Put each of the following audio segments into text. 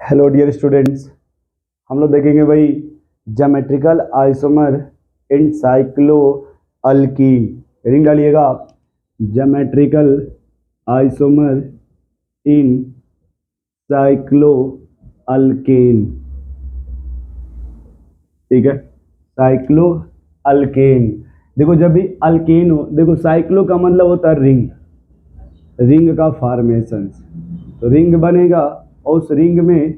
Hello dear students, हम लोग देखेंगे भाई ज्योमेट्रिकल आइसोमर इन साइक्लो अल्कीन। हेडिंग डालिएगा आप, ज्योमेट्रिकल आइसोमर इन साइक्लो अल्केन। ठीक है, साइक्लो अल्केन। देखो जब भी अल्केन हो, देखो साइक्लो का मतलब होता है रिंग, रिंग का फॉर्मेशन। तो रिंग बनेगा और उस रिंग में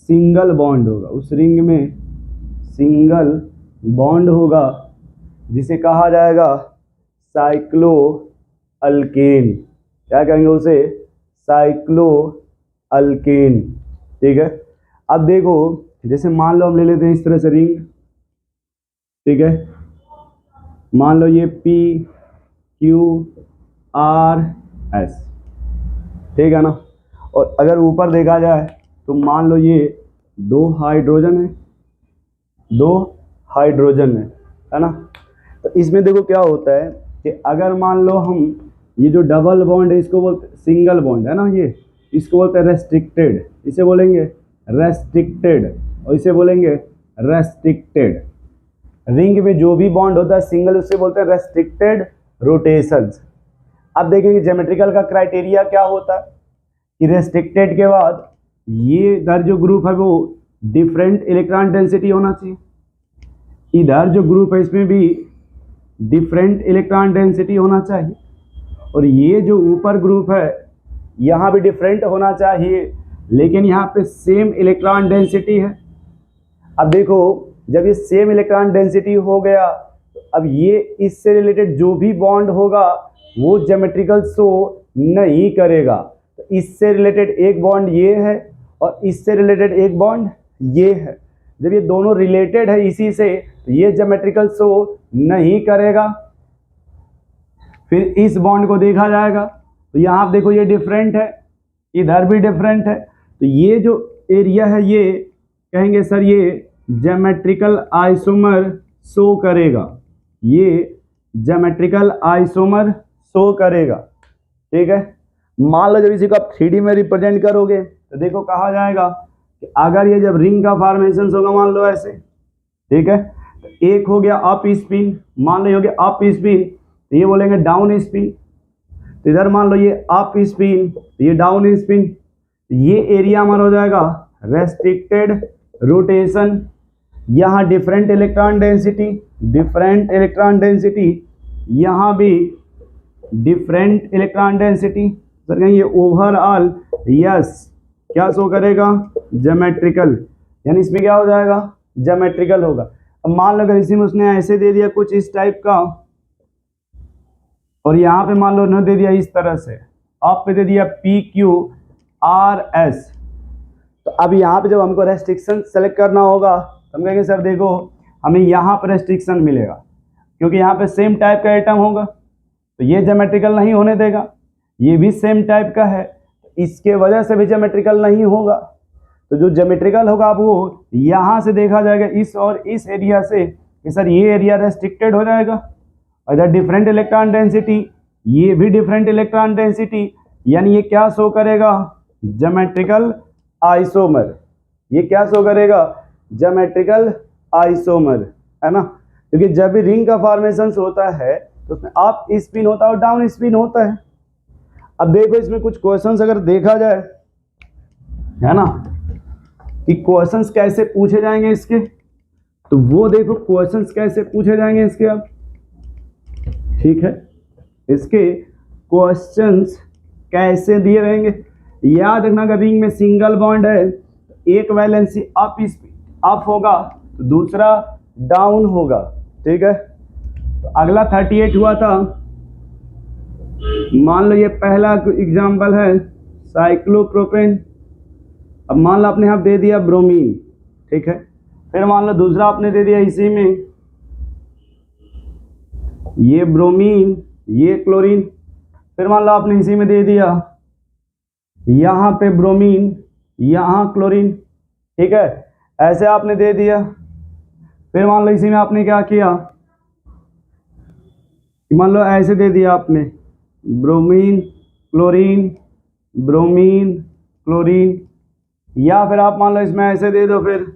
सिंगल बॉन्ड होगा, उस रिंग में सिंगल बॉन्ड होगा जिसे कहा जाएगा साइक्लो अल्केन। क्या कहेंगे उसे? Cyclo alkane. ठीक है, अब देखो जैसे मान लो हम ले लेते हैं इस तरह से रिंग। ठीक है, मान लो ये P Q R S, ठीक है ना। और अगर ऊपर देखा जाए तो मान लो ये दो हाइड्रोजन है ना। तो इसमें देखो क्या होता है कि अगर मान लो हम ये जो डबल बॉन्ड है इसको बोलते, सिंगल बॉन्ड है ना, ये इसको बोलते हैं रेस्ट्रिक्टेड, इसे बोलेंगे रेस्ट्रिक्टेड और इसे बोलेंगे रेस्ट्रिक्टेड। रिंग में जो भी बॉन्ड होता है सिंगल, उससे बोलते हैं रेस्ट्रिक्टेड रोटेशंस। अब देखेंगे ज्योमेट्रिकल का क्राइटेरिया क्या होता है कि रेस्ट्रिक्टेड के बाद ये इधर जो ग्रुप है वो डिफरेंट इलेक्ट्रॉन डेंसिटी होना चाहिए, इधर जो ग्रुप है इसमें भी डिफरेंट इलेक्ट्रॉन डेंसिटी होना चाहिए, और ये जो ऊपर ग्रुप है यहाँ भी डिफरेंट होना चाहिए, लेकिन यहाँ पे सेम इलेक्ट्रॉन डेंसिटी है। अब देखो जब ये सेम इलेक्ट्रॉन डेंसिटी हो गया, अब ये इससे रिलेटेड जो भी बॉन्ड होगा वो ज्योमेट्रिकल शो नहीं करेगा। तो इससे रिलेटेड एक बॉन्ड ये है और इससे रिलेटेड एक बॉन्ड ये है। जब ये दोनों रिलेटेड है इसी से, तो ये ज्योमेट्रिकल शो नहीं करेगा। फिर इस बॉन्ड को देखा जाएगा तो यहाँ देखो ये डिफरेंट है, इधर भी डिफरेंट है, तो ये जो एरिया है ये कहेंगे सर ये ज्योमेट्रिकल आइसोमर शो करेगा, ये ज्योमेट्रिकल आइसोमर शो करेगा। ठीक है, मान लो जब इसी को आप 3D में रिप्रेजेंट करोगे तो देखो कहा जाएगा कि अगर ये जब रिंग का फॉर्मेशन होगा मान लो ऐसे, ठीक है, तो एक हो गया अप स्पिन, मान लो ये हो गया अप स्पिन, तो ये बोलेंगे डाउन स्पिन। तो इधर मान लो ये अप स्पिन, तो ये डाउन स्पिन, तो ये एरिया हमारा हो जाएगा रेस्ट्रिक्टेड रोटेशन। यहाँ different electron density, different electron density, यहाँ भी डिफरेंट इलेक्ट्रॉन डेंसिटी। सर कहेंगे ओवरऑल यस क्या शो करेगा? ज्योमेट्रिकल, यानी इसमें क्या हो जाएगा? ज्योमेट्रिकल होगा। अब मान लो अगर इसी में उसने ऐसे दे दिया कुछ इस टाइप का, और यहाँ पे मान लो उन्होंने दे दिया इस तरह से, आप पे दे दिया PQRS, तो अब यहाँ पे जब हमको रेस्ट्रिक्शन सेलेक्ट करना होगा तो हम कहेंगे सर देखो हमें यहाँ पर रेस्ट्रिक्शन मिलेगा, क्योंकि यहाँ पे सेम टाइप का एटम होगा तो ये ज्योमेट्रिकल नहीं होने देगा, ये भी सेम टाइप का है इसके वजह से भी ज्योमेट्रिकल नहीं होगा। तो जो ज्योमेट्रिकल होगा अब वो यहाँ से देखा जाएगा इस और इस एरिया से कि सर ये एरिया रेस्ट्रिक्टेड हो जाएगा, और इधर डिफरेंट इलेक्ट्रॉन डेंसिटी, ये भी डिफरेंट इलेक्ट्रॉन डेंसिटी, यानी ये क्या शो करेगा? Geometrical isomer. ये क्या शो करेगा? ज्योमेट्रिकल आइसोमर, है ना। क्योंकि जब भी रिंग का फॉर्मेशन होता है तो उसमें अप स्पिन होता है और डाउन स्पिन होता है। अब देखो इसमें कुछ क्वेश्चंस अगर देखा जाए, है ना, कि क्वेश्चंस कैसे पूछे जाएंगे इसके, तो वो देखो क्वेश्चंस कैसे पूछे जाएंगे इसके। अब ठीक है, इसके क्वेश्चंस कैसे दिए रहेंगे, याद रखना अगर रिंग में सिंगल बॉन्ड है एक वैलेंसी अप होगा तो दूसरा डाउन होगा। ठीक है, तो अगला 38 हुआ था, मान लो ये पहला एग्जांपल है साइक्लोप्रोपेन। अब मान लो आपने यहाँ दे दिया ब्रोमीन, ठीक है, फिर मान लो दूसरा आपने दे दिया इसी में ये ब्रोमीन ये क्लोरीन, फिर मान लो आपने इसी में दे दिया यहाँ पे ब्रोमीन यहाँ क्लोरीन। ठीक है, ऐसे आपने दे दिया, फिर मान लो इसी में आपने क्या किया, मान लो ऐसे दे दिया आपने ब्रोमीन क्लोरीन ब्रोमीन क्लोरीन। या फिर आप मान लो इसमें ऐसे दे दो, फिर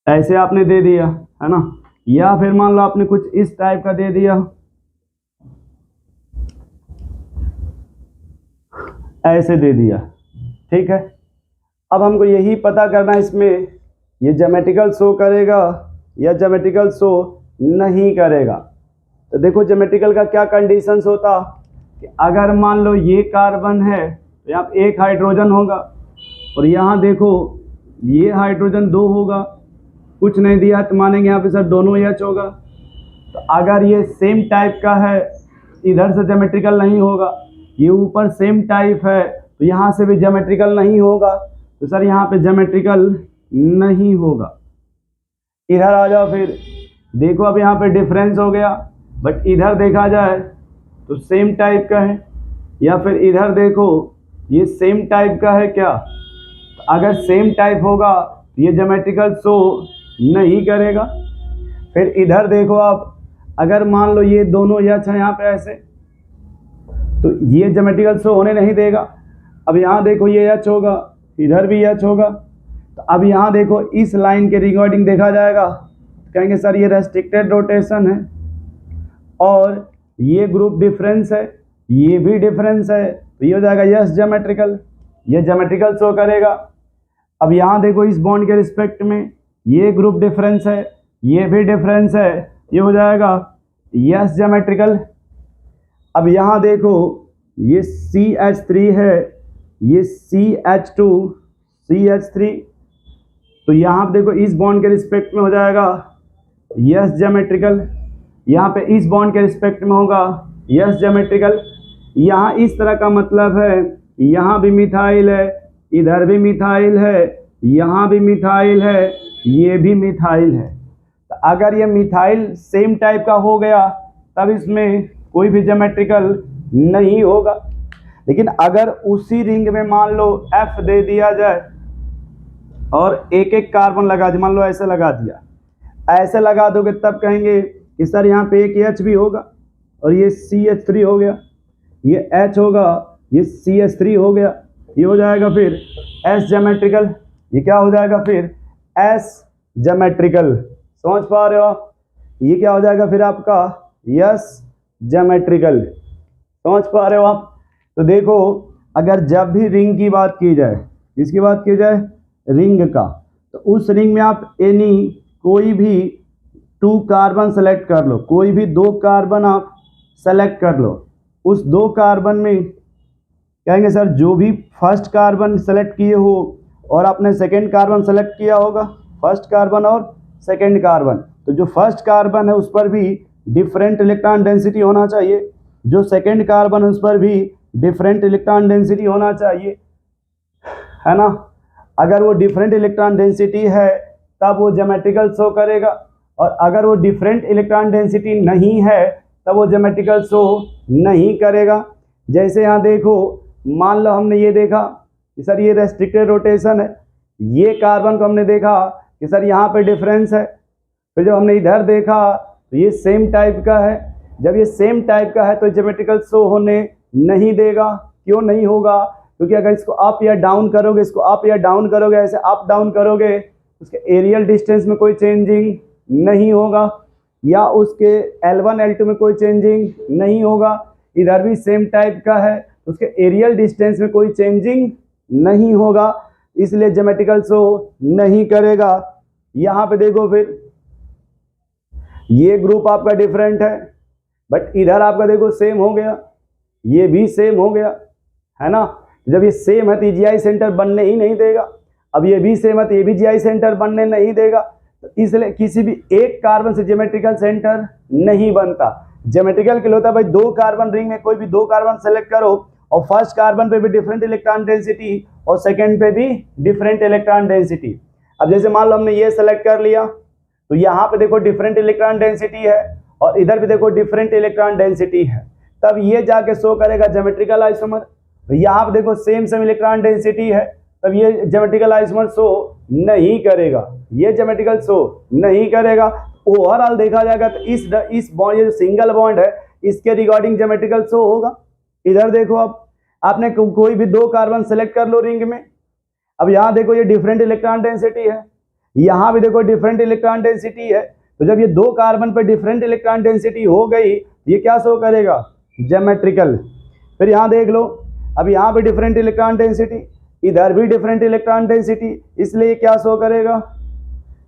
ऐसे आपने दे दिया, है ना। या फिर मान लो आपने कुछ इस टाइप का दे दिया, ऐसे दे दिया, ठीक है। अब हमको यही पता करना है इसमें ये ज्योमेट्रिकल शो करेगा या ज्योमेट्रिकल शो नहीं करेगा। तो देखो ज्योमेट्रिकल का क्या कंडीशंस होता कि अगर मान लो ये कार्बन है तो यहाँ एक हाइड्रोजन होगा, और यहाँ देखो ये हाइड्रोजन 2 होगा, कुछ नहीं दिया तो मानेंगे यहाँ पे सर दोनों एच होगा। तो अगर ये सेम टाइप का है इधर से ज्योमेट्रिकल नहीं होगा, ये ऊपर सेम टाइप है तो यहाँ से भी ज्योमेट्रिकल नहीं होगा, तो सर यहाँ पे ज्योमेट्रिकल नहीं होगा। इधर आ जाओ, फिर देखो अब यहाँ पे डिफरेंस हो गया, बट इधर देखा जाए तो सेम टाइप का है, या फिर इधर देखो ये सेम टाइप का है क्या। तो अगर सेम टाइप होगा तो ये ज्योमेट्रिकल शो नहीं करेगा। फिर इधर देखो आप, अगर मान लो ये दोनों एच है यहाँ पे ऐसे, तो ये ज्योमेट्रिकल शो होने नहीं देगा। अब यहाँ देखो ये एच होगा, इधर भी एच होगा, तो अब यहाँ देखो इस लाइन के रिगार्डिंग देखा जाएगा, कहेंगे सर ये रेस्ट्रिक्टेड रोटेशन है, और ये ग्रुप डिफरेंस है, ये भी डिफरेंस है, तो ये हो जाएगा यस ज्योमेट्रिकल, ये ज्योमेट्रिकल शो करेगा। अब यहाँ देखो इस बॉन्ड के रिस्पेक्ट में ये ग्रुप डिफरेंस है, ये भी डिफरेंस है, ये हो जाएगा यस ज्योमेट्रिकल। अब यहाँ देखो ये CH3 है, ये CH2 CH3, तो यहाँ पे देखो इस बॉन्ड के रिस्पेक्ट में हो जाएगा यस ज्योमेट्रिकल, यहाँ पे इस बॉन्ड के रिस्पेक्ट में होगा यस ज्योमेट्रिकल। यहाँ इस तरह का मतलब है, यहाँ भी मिथाइल है, इधर भी मिथाइल है, यहाँ भी मिथाइल है, ये भी मिथाइल है। तो अगर ये मिथाइल सेम टाइप का हो गया तब इसमें कोई भी ज्योमेट्रिकल नहीं होगा। लेकिन अगर उसी रिंग में मान लो F दे दिया जाए और एक एक कार्बन लगा दिया, मान लो ऐसे लगा दिया, ऐसे लगा दोगे तब कहेंगे कि सर यहाँ पे एक H भी होगा, और ये CH3 हो गया, ये H होगा, ये CH3 हो गया, ये हो जाएगा फिर S ज्योमेट्रिकल। ये क्या हो जाएगा फिर S ज्योमेट्रिकल, समझ पा रहे हो आप। ये क्या हो जाएगा फिर आपका यस ज्योमेट्रिकल, समझ पा रहे हो आप। तो देखो अगर जब भी रिंग की बात की जाए, किसकी बात की जाए, रिंग का, तो उस रिंग में आप एनी कोई भी 2 कार्बन सेलेक्ट कर लो, कोई भी 2 कार्बन आप सेलेक्ट कर लो। उस 2 कार्बन में कहेंगे सर जो भी फर्स्ट कार्बन सेलेक्ट किए हो और आपने सेकेंड कार्बन सेलेक्ट किया होगा, फर्स्ट कार्बन और सेकेंड कार्बन, तो जो फर्स्ट कार्बन है उस पर भी डिफरेंट इलेक्ट्रॉन डेंसिटी होना चाहिए, जो सेकेंड कार्बन है उस पर भी डिफरेंट इलेक्ट्रॉन डेंसिटी होना चाहिए, है ना। अगर वो डिफरेंट इलेक्ट्रॉन डेंसिटी है तब वो ज्योमेट्रिकल शो करेगा, और अगर वो डिफरेंट इलेक्ट्रॉन डेंसिटी नहीं है तब वो ज्योमेट्रिकल शो नहीं करेगा। जैसे यहाँ देखो, मान लो हमने ये देखा कि सर ये रेस्ट्रिक्टेड रोटेशन है, ये कार्बन को हमने देखा कि सर यहाँ पे डिफरेंस है, फिर जब हमने इधर देखा तो ये सेम टाइप का है। जब ये सेम टाइप का है तो ज्योमेट्रिकल शो होने नहीं देगा। क्यों नहीं होगा, क्योंकि अगर इसको अप या डाउन करोगे, इसको अप या डाउन करोगे, ऐसे अप डाउन करोगे, उसके एरियल डिस्टेंस में कोई चेंजिंग नहीं होगा, या उसके L1 L2 में कोई चेंजिंग नहीं होगा। इधर भी सेम टाइप का है, उसके एरियल डिस्टेंस में कोई चेंजिंग नहीं होगा, इसलिए ज्योमेट्रिकल शो नहीं करेगा। यहाँ पे देखो फिर ये ग्रुप आपका डिफरेंट है, बट इधर आपका देखो सेम हो गया, ये भी सेम हो गया, है ना। जब ये सेम है तो GI सेंटर बनने ही नहीं देगा। अब ये भी सेम है तो ये भी GI सेंटर बनने नहीं देगा, तो इसलिए किसी भी एक कार्बन से ज्योमेट्रिकल सेंटर नहीं बनता। ज्योमेट्रिकल के लिए होता है भाई 2 कार्बन रिंग में कोई भी 2 कार्बन सेलेक्ट करो, और फर्स्ट कार्बन पे भी डिफरेंट इलेक्ट्रॉन डेंसिटी और सेकंड पे भी डिफरेंट इलेक्ट्रॉन डेंसिटी। अब जैसे मान लो हमने ये सेलेक्ट कर लिया, तो यहाँ पे देखो डिफरेंट इलेक्ट्रॉन डेंसिटी है, और इधर भी देखो डिफरेंट इलेक्ट्रॉन डेंसिटी है, तब ये जाके शो करेगा ज्योमेट्रिकल आइसोमर। यहाँ पे देखो सेम इलेक्ट्रॉन डेंसिटी है, तब ये ज्योमेट्रिकल आइसोमर शो नहीं करेगा, ये ज्योमेट्रिकल शो नहीं करेगा। ओवरऑल देखा जाएगा तो इस बॉन्ड, ये जो सिंगल बॉन्ड है, इसके रिगार्डिंग ज्योमेट्रिकल शो होगा। इधर देखो आप, आपने कोई भी 2 कार्बन सेलेक्ट कर लो रिंग में। अब यहाँ देखो ये डिफरेंट इलेक्ट्रॉन डेंसिटी है, यहाँ भी देखो डिफरेंट इलेक्ट्रॉन डेंसिटी है। तो जब ये 2 कार्बन पर डिफरेंट इलेक्ट्रॉन डेंसिटी हो गई, ये क्या शो करेगा? ज्योमेट्रिकल। फिर यहाँ देख लो, अब यहाँ पे डिफरेंट इलेक्ट्रॉन डेंसिटी, इधर भी डिफरेंट इलेक्ट्रॉन डेंसिटी, इसलिए क्या शो करेगा?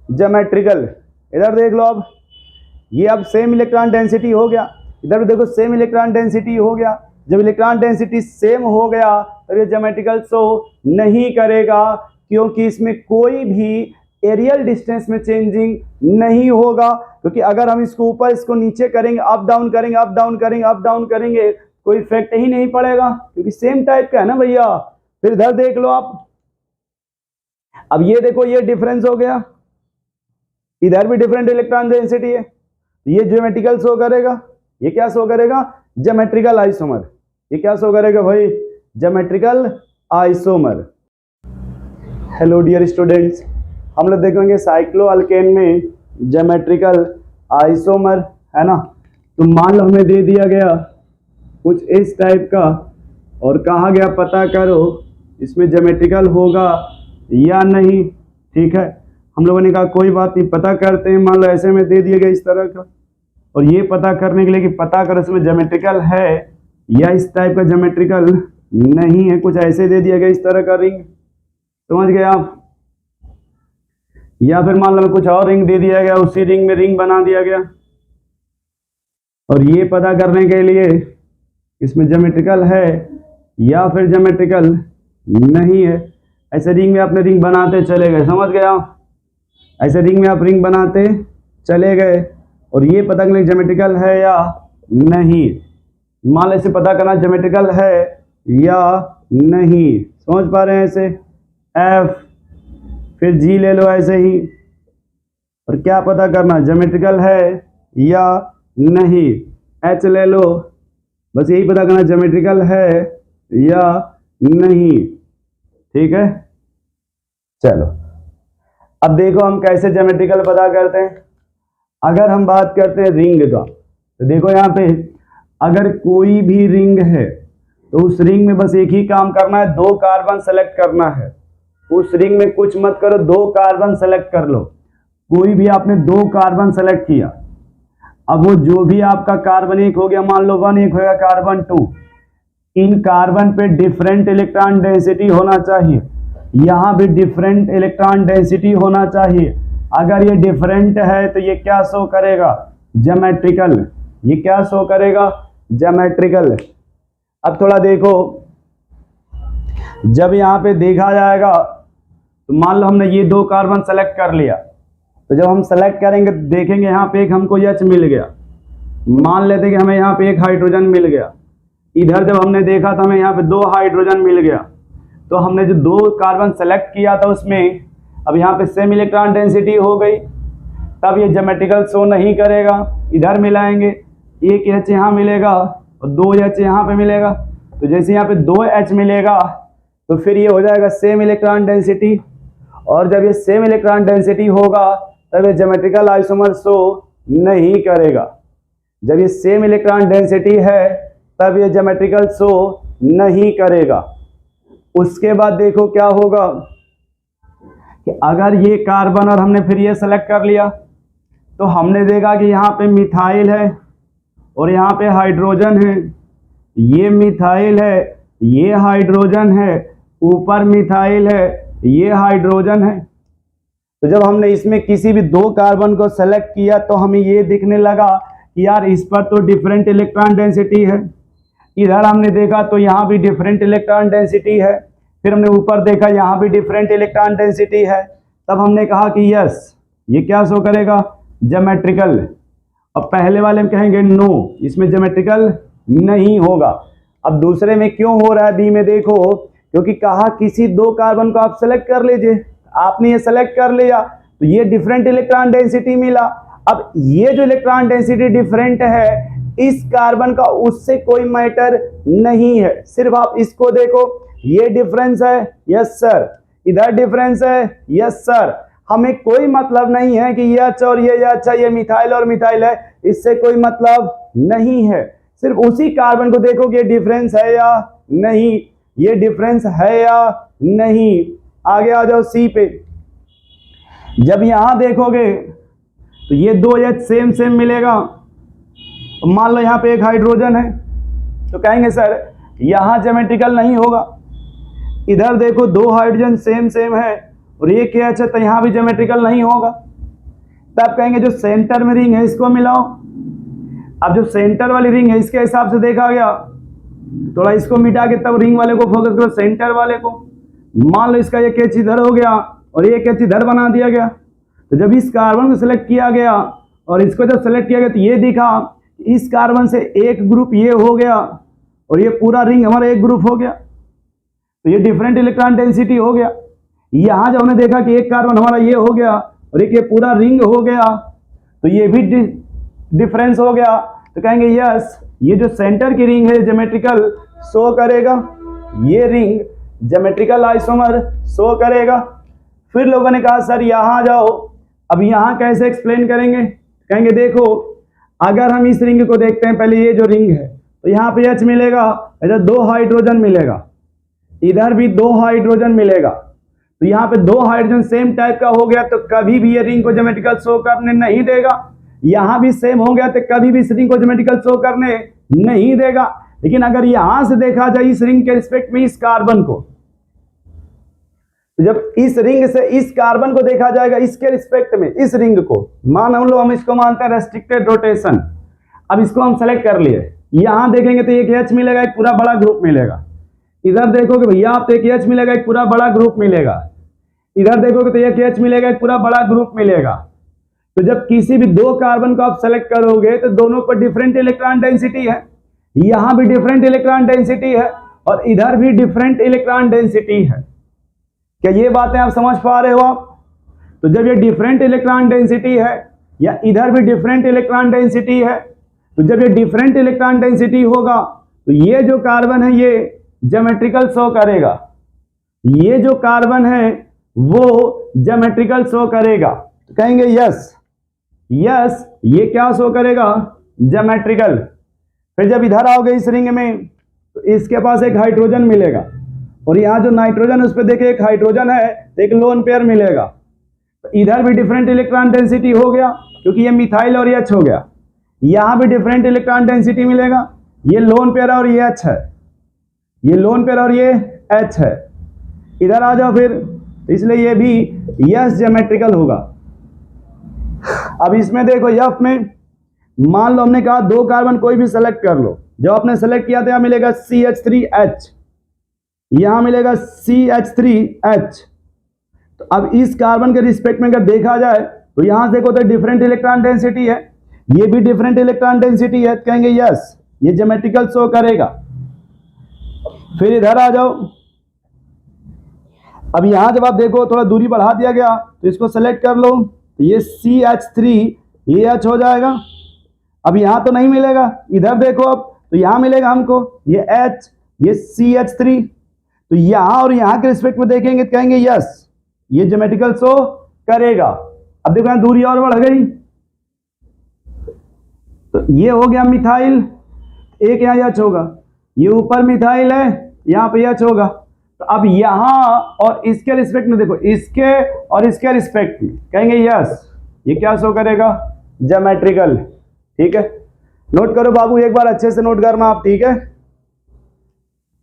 ज्योमेट्रिकल। इधर देख लो, अब ये अब सेम इलेक्ट्रॉन डेंसिटी हो गया, इधर भी देखो सेम इलेक्ट्रॉन डेंसिटी हो गया। जब इलेक्ट्रॉन डेंसिटी सेम हो गया तब ये ज्योमेट्रिकल शो नहीं करेगा, क्योंकि इसमें कोई भी एरियल डिस्टेंस में चेंजिंग नहीं होगा। क्योंकि अगर हम इसको ऊपर इसको नीचे करेंगे, अप डाउन करेंगे, अप डाउन करेंगे, अप डाउन करेंगे, कोई इफेक्ट ही नहीं पड़ेगा, क्योंकि सेम टाइप का है ना भैया। फिर इधर देख लो आप, अब ये देखो ये डिफरेंस हो गया, इधर भी डिफरेंट इलेक्ट्रॉन डेंसिटी है, ये ज्योमेट्रिकल शो करेगा। ये क्या शो करेगा? Geometrical isomer. ये क्या शो करेगा भाई? Geometrical isomer. Hello dear students, हम लोग देखेंगे साइक्लोअल्केन में ज्योमेट्रिकल आइसोमर, है ना। तो मान लो हमें दे दिया गया कुछ इस टाइप का और कहा गया पता करो इसमें ज्योमेट्रिकल होगा या नहीं। ठीक है, हम लोगों ने कहा कोई बात नहीं, पता करते हैं। मान लो ऐसे में दे दिया गया इस तरह का, और ये पता करने के लिए कि पता करो इसमें ज्योमेट्रिकल है या इस टाइप का ज्योमेट्रिकल नहीं है, कुछ ऐसे दे दिया गया इस तरह का रिंग, समझ गए आप। या फिर मान लो कुछ और रिंग दे दिया गया, उसी रिंग में रिंग बना दिया गया, और ये पता करने के लिए इसमें ज्योमेट्रिकल है या फिर ज्योमेट्रिकल नहीं है। ऐसे रिंग में आपने रिंग बनाते चले गए, समझ गए आप। ऐसे रिंग में आप रिंग बनाते चले गए और ये पता करने ज्योमेट्रिकल है या नहीं। मान लो इसे पता करना ज्योमेट्रिकल है या नहीं, समझ पा रहे हैं। ऐसे एफ, फिर जी ले लो ऐसे ही, और क्या पता करना? ज्योमेट्रिकल है या नहीं। एच ले लो, बस यही पता करना ज्योमेट्रिकल है या नहीं। ठीक है, चलो अब देखो हम कैसे ज्योमेट्रिकल पता करते हैं। अगर हम बात करते हैं रिंग का, तो देखो यहाँ पे अगर कोई भी रिंग है तो उस रिंग में बस एक ही काम करना है, 2 कार्बन सेलेक्ट करना है। उस रिंग में कुछ मत करो, 2 कार्बन सेलेक्ट कर लो। कोई भी आपने 2 कार्बन सेलेक्ट किया, अब वो जो भी आपका कार्बन एक हो गया, मान लो 1, एक हो गया कार्बन 2, इन कार्बन पे डिफरेंट इलेक्ट्रॉन डेंसिटी होना चाहिए, यहाँ भी डिफरेंट इलेक्ट्रॉन डेंसिटी होना चाहिए। अगर ये डिफरेंट है तो ये क्या शो करेगा? ज्योमेट्रिकल। ये क्या शो करेगा? ज्योमेट्रिकल। अब थोड़ा देखो, जब यहाँ पे देखा जाएगा तो मान लो हमने ये 2 कार्बन सेलेक्ट कर लिया, तो जब हम सेलेक्ट करेंगे तो देखेंगे यहाँ पे एक हमको H मिल गया, मान लेते हैं कि हमें यहाँ पे एक हाइड्रोजन मिल गया। इधर जब हमने देखा तो हमें यहाँ पे 2 हाइड्रोजन मिल गया। तो हमने जो 2 कार्बन सेलेक्ट किया था उसमें अब यहाँ पे सेम इलेक्ट्रॉन डेंसिटी हो गई, तब ये ज्योमेट्रिकल शो नहीं करेगा। इधर मिलाएंगे, एक H यहाँ मिलेगा और 2 H यहाँ पे मिलेगा। तो जैसे यहाँ पे 2 H मिलेगा तो फिर ये हो जाएगा सेम इलेक्ट्रॉन डेंसिटी, और जब ये सेम इलेक्ट्रॉन डेंसिटी होगा तब ये ज्योमेट्रिकल आइसोमर शो नहीं करेगा। जब ये सेम इलेक्ट्रॉन डेंसिटी है तब ये ज्योमेट्रिकल शो नहीं करेगा। उसके बाद देखो क्या होगा कि अगर ये कार्बन और हमने फिर ये सेलेक्ट कर लिया, तो हमने देखा कि यहाँ पे मिथाइल है और यहाँ पे हाइड्रोजन है। ये मिथाइल है, ये हाइड्रोजन है, ऊपर मिथाइल है, ये हाइड्रोजन है। तो जब हमने इसमें किसी भी 2 कार्बन को सेलेक्ट किया तो हमें ये दिखने लगा कि यार इस पर तो डिफरेंट इलेक्ट्रॉन डेंसिटी है। इधर हमने देखा तो यहाँ भी डिफरेंट इलेक्ट्रॉन डेंसिटी है, फिर हमने ऊपर देखा यहाँ भी डिफरेंट इलेक्ट्रॉन डेंसिटी है। तब हमने कहा कि यस, ये क्या शो करेगा? ज्योमेट्रिकल। अब पहले वाले में कहेंगे नो, इसमें ज्योमेट्रिकल नहीं होगा। अब दूसरे में क्यों हो रहा है? बी में देखो, क्योंकि कहा किसी 2 कार्बन को आप सेलेक्ट कर लीजिए, आपने ये सेलेक्ट कर लिया तो ये डिफरेंट इलेक्ट्रॉन डेंसिटी मिला। अब ये जो इलेक्ट्रॉन डेंसिटी डिफरेंट है इस कार्बन का उससे कोई मैटर नहीं है, सिर्फ आप इसको देखो, ये डिफरेंस है, यस सर, इधर डिफरेंस है, यस सर। हमें कोई मतलब नहीं है कि ये अच्छा और ये अच्छा, ये मिथाइल और मिथाइल है, इससे कोई मतलब नहीं है। सिर्फ उसी कार्बन को देखो कि ये डिफरेंस है या नहीं, ये डिफरेंस है या नहीं। आगे आ जाओ सी पे। जब यहां देखोगे तो ये 2H सेम सेम मिलेगा। मान लो यहां पे एक हाइड्रोजन है तो कहेंगे सर यहां ज्योमेट्रिकल नहीं होगा। इधर देखो 2 हाइड्रोजन सेम सेम है और ये KH है तो यहां भी ज्योमेट्रिकल नहीं होगा। तब कहेंगे जो सेंटर में रिंग है इसको मिलाओ। अब जो सेंटर वाली रिंग है इसके हिसाब से देखा गया, थोड़ा इसको मिटा के तब रिंग वाले को फोकस करो, सेंटर वाले को। मान लो इसका ये KH इधर हो गया और ये KH इधर बना दिया गया। तो जब इस कार्बन को सिलेक्ट किया गया और इसको जब सेलेक्ट किया गया तो ये दिखा इस कार्बन से एक ग्रुप ये हो गया और ये पूरा रिंग हमारा एक ग्रुप हो गया। तो ये डिफरेंट इलेक्ट्रॉन डेंसिटी हो गया। यहां जब हमने देखा कि एक कार्बन हमारा ये हो गया और एक ये पूरा रिंग हो गया तो ये भी डिफरेंस हो गया। तो कहेंगे यस, ये जो सेंटर की रिंग है ज्योमेट्रिकल शो करेगा, ये रिंग ज्योमेट्रिकल आइसोमर शो करेगा। फिर लोगों ने कहा सर यहां जाओ, अब यहां कैसे एक्सप्लेन करेंगे। कहेंगे देखो अगर हम इस रिंग को देखते हैं, पहले ये जो रिंग है तो यहाँ पे H मिलेगा, इधर 2 हाइड्रोजन मिलेगा, इधर भी 2 हाइड्रोजन मिलेगा। तो यहाँ पे 2 हाइड्रोजन सेम टाइप का हो गया तो कभी भी ये रिंग को ज्योमेट्रिकल शो करने नहीं देगा। यहाँ भी सेम हो गया तो कभी भी इस रिंग को ज्योमेट्रिकल शो करने नहीं देगा। लेकिन अगर यहां से देखा जाए इस रिंग के रिस्पेक्ट में इस कार्बन को, तो जब इस रिंग से इस कार्बन को देखा जाएगा इसके रिस्पेक्ट में इस रिंग को, मान लो हम इसको मानते हैं रेस्ट्रिक्टेड रोटेशन। अब इसको हम सेलेक्ट कर लिए, यहां देखेंगे तो एक H मिलेगा, एक पूरा बड़ा ग्रुप मिलेगा। इधर देखोगे भैया आप तो एक H मिलेगा, एक पूरा बड़ा ग्रुप मिलेगा। इधर देखोगे तो एक H मिलेगा, एक पूरा बड़ा ग्रुप मिलेगा। तो जब किसी भी 2 कार्बन को आप सेलेक्ट करोगे तो दोनों पर डिफरेंट इलेक्ट्रॉन डेंसिटी है, यहां भी डिफरेंट इलेक्ट्रॉन डेंसिटी है और इधर भी डिफरेंट इलेक्ट्रॉन डेंसिटी है। क्या ये बातें आप समझ पा रहे हो आप? तो जब ये डिफरेंट इलेक्ट्रॉन डेंसिटी है या इधर भी डिफरेंट इलेक्ट्रॉन डेंसिटी है, तो जब ये डिफरेंट इलेक्ट्रॉन डेंसिटी होगा तो ये जो कार्बन है ये ज्योमेट्रिकल शो करेगा, ये जो कार्बन है वो ज्योमेट्रिकल शो करेगा। तो कहेंगे यस, यस ये क्या शो करेगा, ज्योमेट्रिकल। फिर जब इधर आओगे इस रिंग में तो इसके पास एक हाइड्रोजन मिलेगा और यहाँ जो नाइट्रोजन उस पर देखिए एक हाइड्रोजन है तो एक लोन पेयर मिलेगा। तो इधर भी डिफरेंट इलेक्ट्रॉन डेंसिटी हो गया क्योंकि ये मिथाइल और ये H हो गया। यहाँ भी डिफरेंट इलेक्ट्रॉन डेंसिटी मिलेगा, ये लोन पेयर और ये H है, ये लोन पेयर और ये H है। इधर आ जाओ फिर, इसलिए ये भी यस ज्योमेट्रिकल होगा। अब इसमें देखो F में मान लो हमने कहा 2 कार्बन कोई भी सेलेक्ट कर लो, जब आपने सेलेक्ट किया तो यहाँ मिलेगा CH3H, यहां मिलेगा CH3H। तो अब इस कार्बन के रिस्पेक्ट में अगर देखा जाए तो यहां देखो तो डिफरेंट इलेक्ट्रॉन डेंसिटी है, ये भी डिफरेंट इलेक्ट्रॉन डेंसिटी है। कहेंगे यस ये ज्योमेट्रिकल शो करेगा। फिर इधर आ जाओ, अब यहां जब आप देखो थोड़ा दूरी बढ़ा दिया गया तो इसको सेलेक्ट कर लो, तो ये CH3 ये H हो जाएगा। अब यहां तो नहीं मिलेगा, इधर देखो अब तो यहां मिलेगा हमको ये H, ये CH3। तो यहां और यहां के रिस्पेक्ट में देखेंगे तो कहेंगे यस ये ज्योमेट्रिकल शो करेगा। अब देखो यहां दूरी और बढ़ गई, तो ये हो गया मिथाइल, एक यहाँ H होगा, ये ऊपर मिथाइल है यहाँ पे H होगा। तो अब यहां और इसके रिस्पेक्ट में देखो, इसके और इसके रिस्पेक्ट में कहेंगे यस ये क्या शो करेगा, ज्योमेट्रिकल। ठीक है, नोट करो बाबू, एक बार अच्छे से नोट करना आप, ठीक है,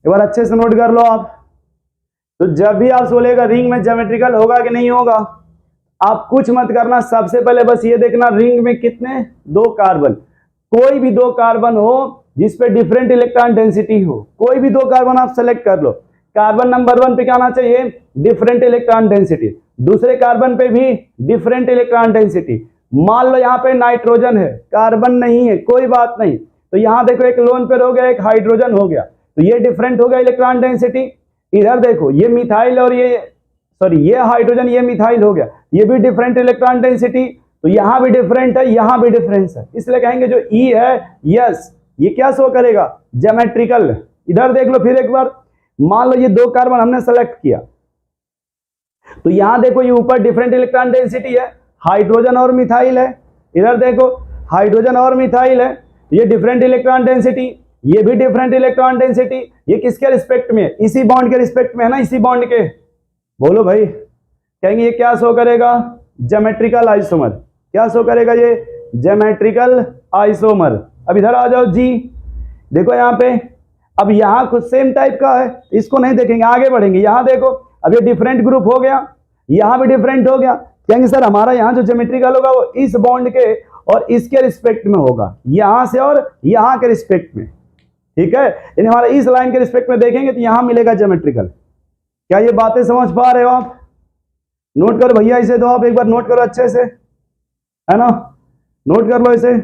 एक बार अच्छे से नोट कर लो आप। तो जब भी आप बोलेगा रिंग में ज्योमेट्रिकल होगा कि नहीं होगा, आप कुछ मत करना, सबसे पहले बस ये देखना रिंग में कितने 2 कार्बन, कोई भी 2 कार्बन हो जिसपे डिफरेंट इलेक्ट्रॉन डेंसिटी हो, कोई भी 2 कार्बन आप सेलेक्ट कर लो। कार्बन नंबर 1 पे क्या आना चाहिए, डिफरेंट इलेक्ट्रॉन डेंसिटी, दूसरे कार्बन पे भी डिफरेंट इलेक्ट्रॉन डेंसिटी। मान लो यहाँ पे नाइट्रोजन है, कार्बन नहीं है, कोई बात नहीं, तो यहाँ देखो एक लोन पेयर हो गया, एक हाइड्रोजन हो गया, तो ये डिफरेंट हो गया इलेक्ट्रॉन डेंसिटी। इधर देखो ये मिथाइल और ये सॉरी ये हाइड्रोजन ये मिथाइल हो गया, ये भी डिफरेंट इलेक्ट्रॉन डेंसिटी, तो यहाँ भी डिफरेंट है, यहाँ भी डिफरेंस है, इसलिए कहेंगे जो E है यस ये क्या शो करेगा, ज्योमेट्रिकल। इधर देख लो फिर एक बार, मान लो ये 2 कार्बन हमने सेलेक्ट किया, तो यहां देखो ये ऊपर डिफरेंट इलेक्ट्रॉन डेंसिटी है, हाइड्रोजन और मिथाइल है, इधर देखो हाइड्रोजन और मिथाइल है, ये डिफरेंट इलेक्ट्रॉन डेंसिटी। ये भी डिफरेंट इलेक्ट्रॉन डेंसिटी, ये किसके रिस्पेक्ट में है? इसी बॉन्ड के रिस्पेक्ट में है ना, इसी बॉन्ड के। बोलो भाई, कहेंगे ये क्या शो करेगा? Geometrical isomer. क्या शो करेगा ये? Geometrical isomer. अब इधर आ जाओ जी, देखो यहाँ पे, अब यहाँ कुछ सेम टाइप का है, इसको नहीं देखेंगे, आगे बढ़ेंगे। यहाँ देखो, अब ये डिफरेंट ग्रुप हो गया, यहाँ भी डिफरेंट हो गया। कहेंगे सर हमारा यहाँ जो ज्योमेट्रिकल होगा वो इस बॉन्ड के और इसके रिस्पेक्ट में होगा, यहाँ से और यहाँ के रिस्पेक्ट में, ठीक है। यानी हमारा इस लाइन के रिस्पेक्ट में देखेंगे तो यहाँ मिलेगा ज्योमेट्रिकल। क्या ये बातें समझ पा रहे हो आप? नोट करो भैया, इसे दो आप एक बार नोट करो अच्छे से, है ना, नोट कर लो इसे।